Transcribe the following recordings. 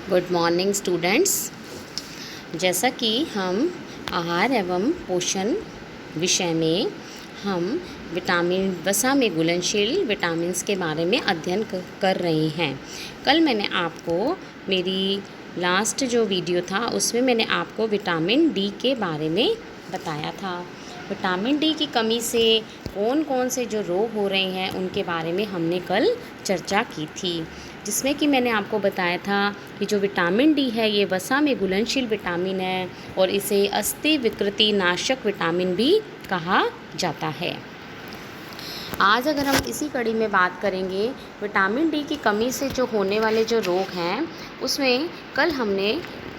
Good morning students. जैसा कि हम आहार एवं पोषण विषय में हम विटामिन वसा में घुलनशील विटामिन्स के बारे में अध्ययन कर रहे हैं। कल मैंने आपको मेरी लास्ट जो वीडियो था उसमें मैंने आपको विटामिन डी के बारे में बताया था। विटामिन डी की कमी से कौन कौन से जो रोग हो रहे हैं उनके बारे में हमने कल चर्चा की थी, जिसमें कि मैंने आपको बताया था कि जो विटामिन डी है ये वसा में घुलनशील विटामिन है और इसे अस्थि विकृति नाशक विटामिन भी कहा जाता है। आज अगर हम इसी कड़ी में बात करेंगे विटामिन डी की कमी से जो होने वाले जो रोग हैं उसमें कल हमने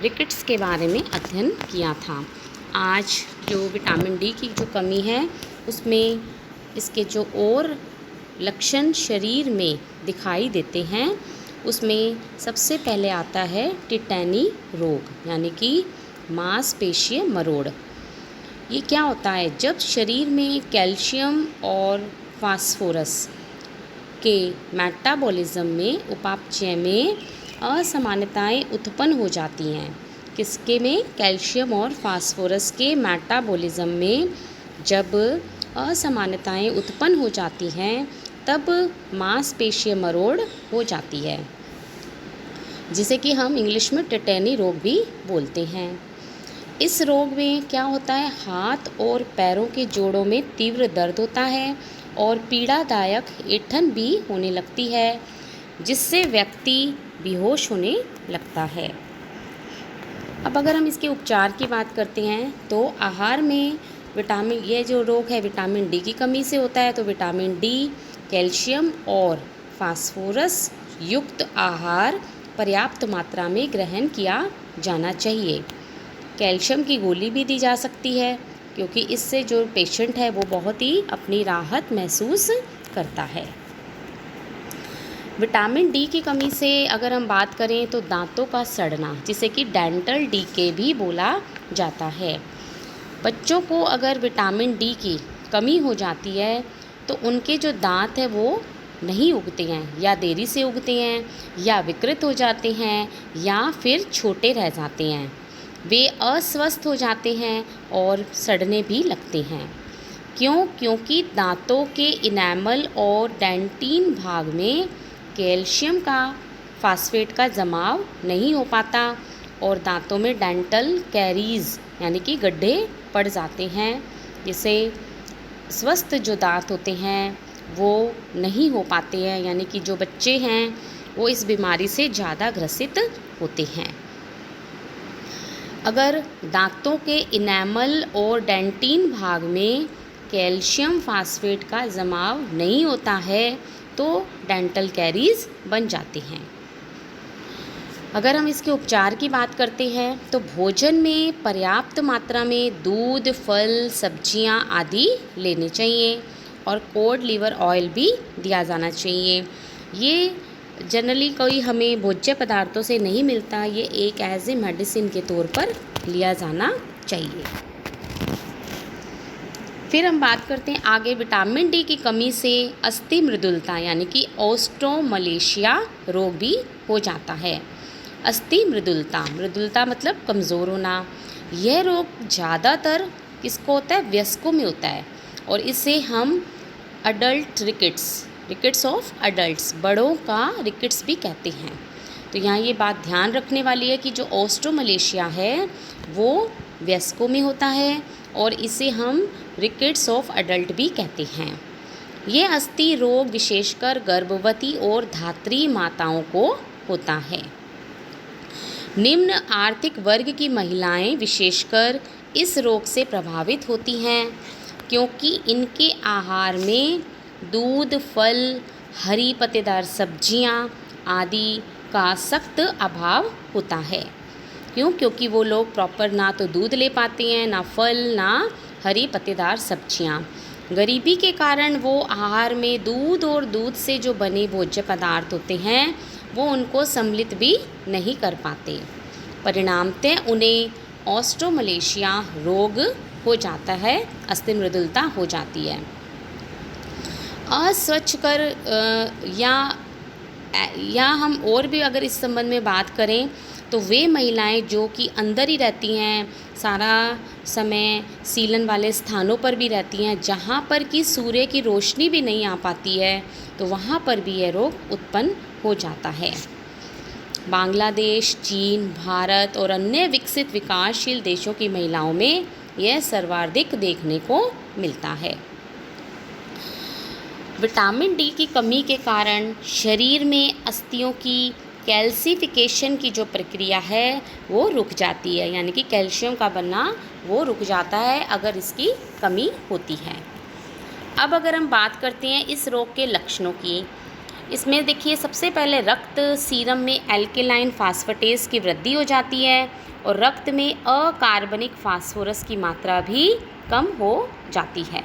रिकेट्स के बारे में अध्ययन किया था। आज जो विटामिन डी की जो कमी है उसमें इसके जो और लक्षण शरीर में दिखाई देते हैं उसमें सबसे पहले आता है टिटैनी रोग यानी कि मांसपेशीय मरोड़। ये क्या होता है? जब शरीर में कैल्शियम और फास्फोरस के मेटाबॉलिज्म में उपापचय में असमानताएं उत्पन्न हो जाती हैं। किसके में? कैल्शियम और फास्फोरस के मेटाबॉलिज्म में जब असमानताएं उत्पन्न हो जाती हैं तब मांसपेशीय मरोड़ हो जाती है, जिसे कि हम इंग्लिश में टिटैनी रोग भी बोलते हैं। इस रोग में क्या होता है? हाथ और पैरों के जोड़ों में तीव्र दर्द होता है और पीड़ादायक ऐंठन भी होने लगती है, जिससे व्यक्ति बेहोश होने लगता है। अब अगर हम इसके उपचार की बात करते हैं तो आहार में विटामिन, ये जो रोग है विटामिन डी की कमी से होता है, तो विटामिन डी, कैल्शियम और फास्फोरस युक्त आहार पर्याप्त मात्रा में ग्रहण किया जाना चाहिए। कैल्शियम की गोली भी दी जा सकती है क्योंकि इससे जो पेशेंट है वो बहुत ही अपनी राहत महसूस करता है। विटामिन डी की कमी से अगर हम बात करें तो दांतों का सड़ना, जिसे कि डेंटल डीके भी बोला जाता है। बच्चों को अगर विटामिन डी की कमी हो जाती है तो उनके जो दांत है वो नहीं उगते हैं, या देरी से उगते हैं, या विकृत हो जाते हैं, या फिर छोटे रह जाते हैं। वे अस्वस्थ हो जाते हैं और सड़ने भी लगते हैं। क्यों? क्योंकि दांतों के इनेमल और डेंटिन भाग में कैल्शियम का फास्फेट का जमाव नहीं हो पाता और दांतों में डेंटल कैरीज यानी कि गड्ढे पड़ जाते हैं, जिससे स्वस्थ जो दांत होते हैं वो नहीं हो पाते हैं, यानी कि जो बच्चे हैं वो इस बीमारी से ज़्यादा ग्रसित होते हैं। अगर दांतों के इनेमल और डेंटिन भाग में कैल्शियम फास्फेट का जमाव नहीं होता है तो डेंटल कैरीज बन जाते हैं। अगर हम इसके उपचार की बात करते हैं तो भोजन में पर्याप्त मात्रा में दूध, फल, सब्जियां आदि लेने चाहिए और कोड लिवर ऑयल भी दिया जाना चाहिए। ये जनरली कोई हमें भोज्य पदार्थों से नहीं मिलता, ये एक एज ए मेडिसिन के तौर पर लिया जाना चाहिए। फिर हम बात करते हैं आगे विटामिन डी की कमी से अस्थि मृदुलता यानी कि ऑस्टियोमलेशिया रोग भी हो जाता है। अस्थि मृदुलता, मृदुलता मतलब कमज़ोर होना। यह रोग ज़्यादातर किसको होता है? वयस्कों में होता है और इसे हम अडल्ट रिकेट्स ऑफ अडल्ट्स, बड़ों का रिकेट्स भी कहते हैं। तो यहाँ ये बात ध्यान रखने वाली है कि जो ऑस्टियोमलेशिया है वो वयस्कों में होता है और इसे हम रिकेट्स ऑफ अडल्ट भी कहते हैं। ये अस्थि रोग विशेषकर गर्भवती और धात्री माताओं को होता है। निम्न आर्थिक वर्ग की महिलाएं विशेषकर इस रोग से प्रभावित होती हैं क्योंकि इनके आहार में दूध, फल, हरी पत्तेदार सब्जियां आदि का सख्त अभाव होता है। क्यों? क्योंकि वो लोग प्रॉपर ना तो दूध ले पाते हैं, ना फल, ना हरी पत्तेदार सब्जियां। गरीबी के कारण वो आहार में दूध और दूध से जो बने भोज्य पदार्थ होते हैं वो उनको सम्मिलित भी नहीं कर पाते। परिणामतः उन्हें ऑस्टियोमलेशिया रोग हो जाता है, अस्थि मृदुलता हो जाती है। अस्वच्छ कर या या हम और भी अगर इस संबंध में बात करें तो वे महिलाएं जो कि अंदर ही रहती हैं, सारा समय सीलन वाले स्थानों पर भी रहती हैं, जहाँ पर कि सूर्य की रोशनी भी नहीं आ पाती है, तो वहाँ पर भी यह रोग उत्पन्न हो जाता है। बांग्लादेश, चीन, भारत और अन्य विकसित विकासशील देशों की महिलाओं में यह सर्वाधिक देखने को मिलता है। विटामिन डी की कमी के कारण शरीर में अस्थियों की कैल्सिफिकेशन की जो प्रक्रिया है वो रुक जाती है, यानी कि कैल्शियम का बनना वो रुक जाता है अगर इसकी कमी होती है। अब अगर हम बात करते हैं इस रोग के लक्षणों की, इसमें देखिए सबसे पहले रक्त सीरम में एल्केलाइन फास्फेटेस की वृद्धि हो जाती है और रक्त में अकार्बनिक फास्फोरस की मात्रा भी कम हो जाती है।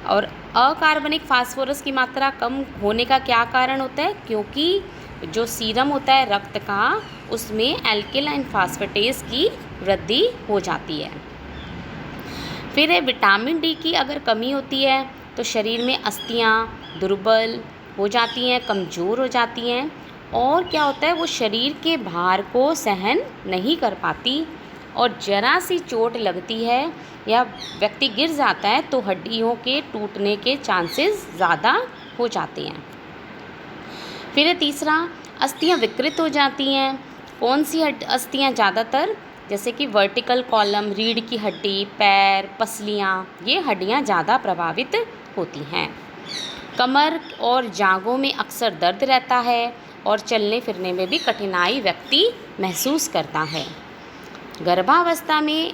और अकार्बनिक फास्फोरस की मात्रा कम होने का क्या कारण होता है? क्योंकि जो सीरम होता है रक्त का, उसमें एल्केलाइन फास्फेटेस की वृद्धि हो जाती है। फिर विटामिन डी की अगर कमी होती है तो शरीर में अस्थियाँ दुर्बल हो जाती हैं, कमज़ोर हो जाती हैं, और क्या होता है वो शरीर के भार को सहन नहीं कर पाती, और ज़रा सी चोट लगती है या व्यक्ति गिर जाता है तो हड्डियों के टूटने के चांसेस ज़्यादा हो जाते हैं। फिर तीसरा, अस्थियाँ विकृत हो जाती हैं। कौन सी अस्थियाँ? ज़्यादातर जैसे कि वर्टिकल कॉलम, रीढ़ की हड्डी, पैर, पसलियाँ, ये हड्डियाँ ज़्यादा प्रभावित होती हैं। कमर और जांघों में अक्सर दर्द रहता है और चलने फिरने में भी कठिनाई व्यक्ति महसूस करता है। गर्भावस्था में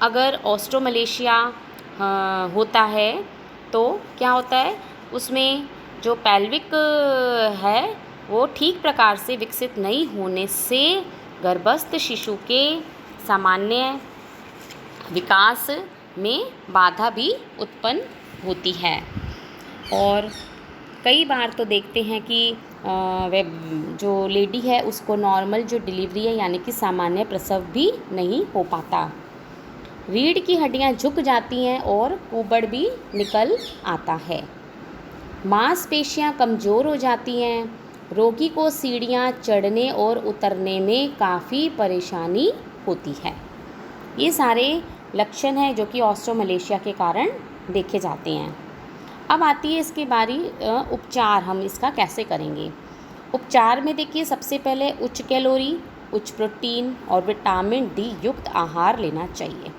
अगर ऑस्ट्रोमलेशिया होता है तो क्या होता है, उसमें जो पेल्विक है वो ठीक प्रकार से विकसित नहीं होने से गर्भस्थ शिशु के सामान्य विकास में बाधा भी उत्पन्न होती है। और कई बार तो देखते हैं कि वे जो लेडी है उसको नॉर्मल जो डिलीवरी है यानी कि सामान्य प्रसव भी नहीं हो पाता। रीढ़ की हड्डियां झुक जाती हैं और ऊबड़ भी निकल आता है। मांसपेशियां कमज़ोर हो जाती हैं। रोगी को सीढ़ियां चढ़ने और उतरने में काफ़ी परेशानी होती है। ये सारे लक्षण हैं जो कि ऑस्ट्रोमलेशिया के कारण देखे जाते हैं। अब आती है इसकी बारी उपचार, हम इसका कैसे करेंगे। उपचार में देखिए सबसे पहले उच्च कैलोरी, उच्च प्रोटीन और विटामिन डी युक्त आहार लेना चाहिए।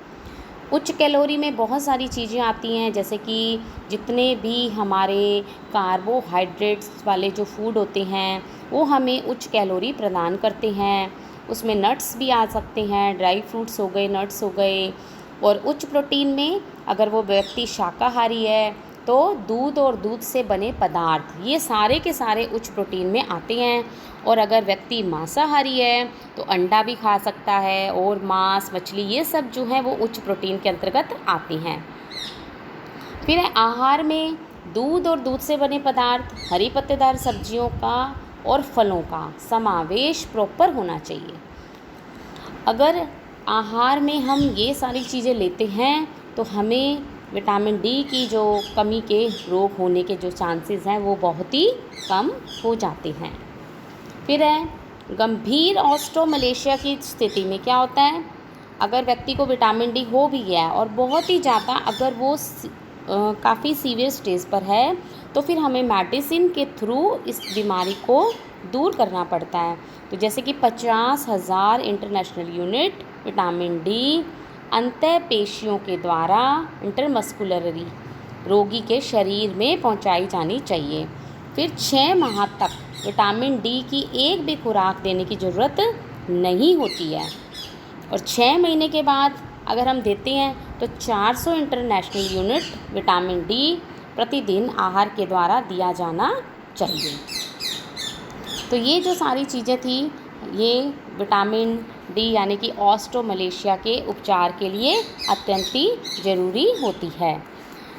उच्च कैलोरी में बहुत सारी चीज़ें आती हैं, जैसे कि जितने भी हमारे कार्बोहाइड्रेट्स वाले जो फूड होते हैं वो हमें उच्च कैलोरी प्रदान करते हैं। उसमें नट्स भी आ सकते हैं, ड्राई फ्रूट्स हो गए, नट्स हो गए। और उच्च प्रोटीन में अगर वो व्यक्ति शाकाहारी है तो दूध और दूध से बने पदार्थ, ये सारे के सारे उच्च प्रोटीन में आते हैं। और अगर व्यक्ति मांसाहारी है तो अंडा भी खा सकता है, और मांस, मछली, ये सब जो है वो उच्च प्रोटीन के अंतर्गत आते हैं। फिर आहार में दूध और दूध से बने पदार्थ, हरी पत्तेदार सब्जियों का और फलों का समावेश प्रॉपर होना चाहिए। अगर आहार में हम ये सारी चीज़ें लेते हैं तो हमें विटामिन डी की जो कमी के रोग होने के जो चांसेस हैं वो बहुत ही कम हो जाते हैं। फिर है गंभीर ऑस्ट्रोमलेशिया की स्थिति में क्या होता है, अगर व्यक्ति को विटामिन डी हो भी गया और बहुत ही ज़्यादा अगर वो काफ़ी सीवियर स्टेज पर है तो फिर हमें मेडिसिन के थ्रू इस बीमारी को दूर करना पड़ता है। तो जैसे कि 50,000 इंटरनेशनल यूनिट विटामिन डी अंतःपेशियों के द्वारा इंटरमस्कुलरली रोगी के शरीर में पहुंचाई जानी चाहिए। फिर 6 माह तक विटामिन डी की एक भी खुराक देने की ज़रूरत नहीं होती है, और 6 महीने के बाद अगर हम देते हैं तो 400 इंटरनेशनल यूनिट विटामिन डी प्रतिदिन आहार के द्वारा दिया जाना चाहिए। तो ये जो सारी चीज़ें थी ये विटामिन डी यानी कि ऑस्ट्रोमलेशिया के उपचार के लिए अत्यंत ही ज़रूरी होती है।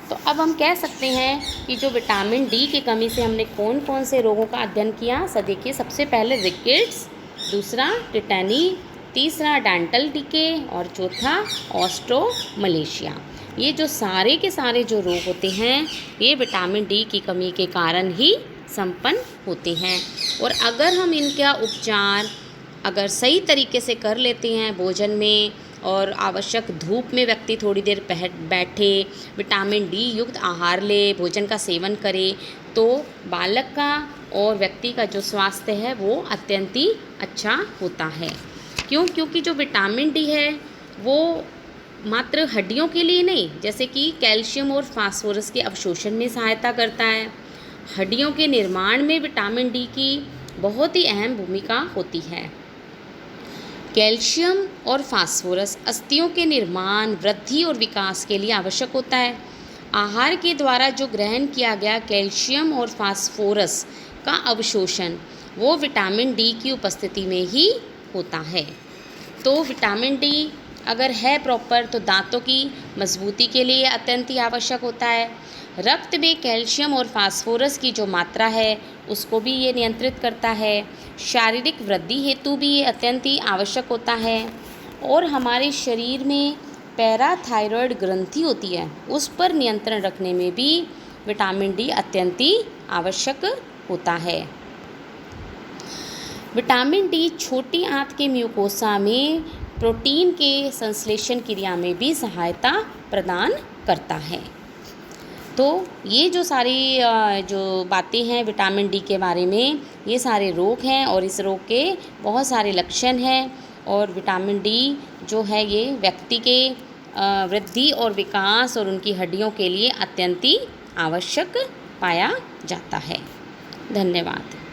तो अब हम कह सकते हैं कि जो विटामिन डी की कमी से हमने कौन कौन से रोगों का अध्ययन किया। सो देखिए, सबसे पहले रिकेट्स, दूसरा टिटेनी, तीसरा डेंटल डिके और चौथा ऑस्ट्रोमलेशिया। ये जो सारे के सारे जो रोग होते हैं ये विटामिन डी की कमी के कारण ही संपन्न होते हैं। और अगर हम इनका उपचार अगर सही तरीके से कर लेते हैं भोजन में, और आवश्यक धूप में व्यक्ति थोड़ी देर बैठे, विटामिन डी युक्त आहार ले, भोजन का सेवन करे, तो बालक का और व्यक्ति का जो स्वास्थ्य है वो अत्यंत ही अच्छा होता है। क्योंकि जो विटामिन डी है वो मात्र हड्डियों के लिए नहीं, जैसे कि कैल्शियम और फास्फोरस के अवशोषण में सहायता करता है। हड्डियों के निर्माण में विटामिन डी की बहुत ही अहम भूमिका होती है। कैल्शियम और फास्फोरस अस्थियों के निर्माण, वृद्धि और विकास के लिए आवश्यक होता है। आहार के द्वारा जो ग्रहण किया गया कैल्शियम और फास्फोरस का अवशोषण वो विटामिन डी की उपस्थिति में ही होता है। तो विटामिन डी अगर है प्रॉपर तो दांतों की मजबूती के लिए अत्यंत ही आवश्यक होता है। रक्त में कैल्शियम और फास्फोरस की जो मात्रा है उसको भी ये नियंत्रित करता है। शारीरिक वृद्धि हेतु भी ये अत्यंत ही आवश्यक होता है। और हमारे शरीर में पैराथायरॉयड ग्रंथि होती है, उस पर नियंत्रण रखने में भी विटामिन डी अत्यंत ही आवश्यक होता है। विटामिन डी छोटी आंत के म्यूकोसा में प्रोटीन के संश्लेषण क्रिया में भी सहायता प्रदान करता है। तो ये जो सारी जो बातें हैं विटामिन डी के बारे में, ये सारे रोग हैं और इस रोग के बहुत सारे लक्षण हैं। और विटामिन डी जो है ये व्यक्ति के वृद्धि और विकास और उनकी हड्डियों के लिए अत्यंत ही आवश्यक पाया जाता है। धन्यवाद।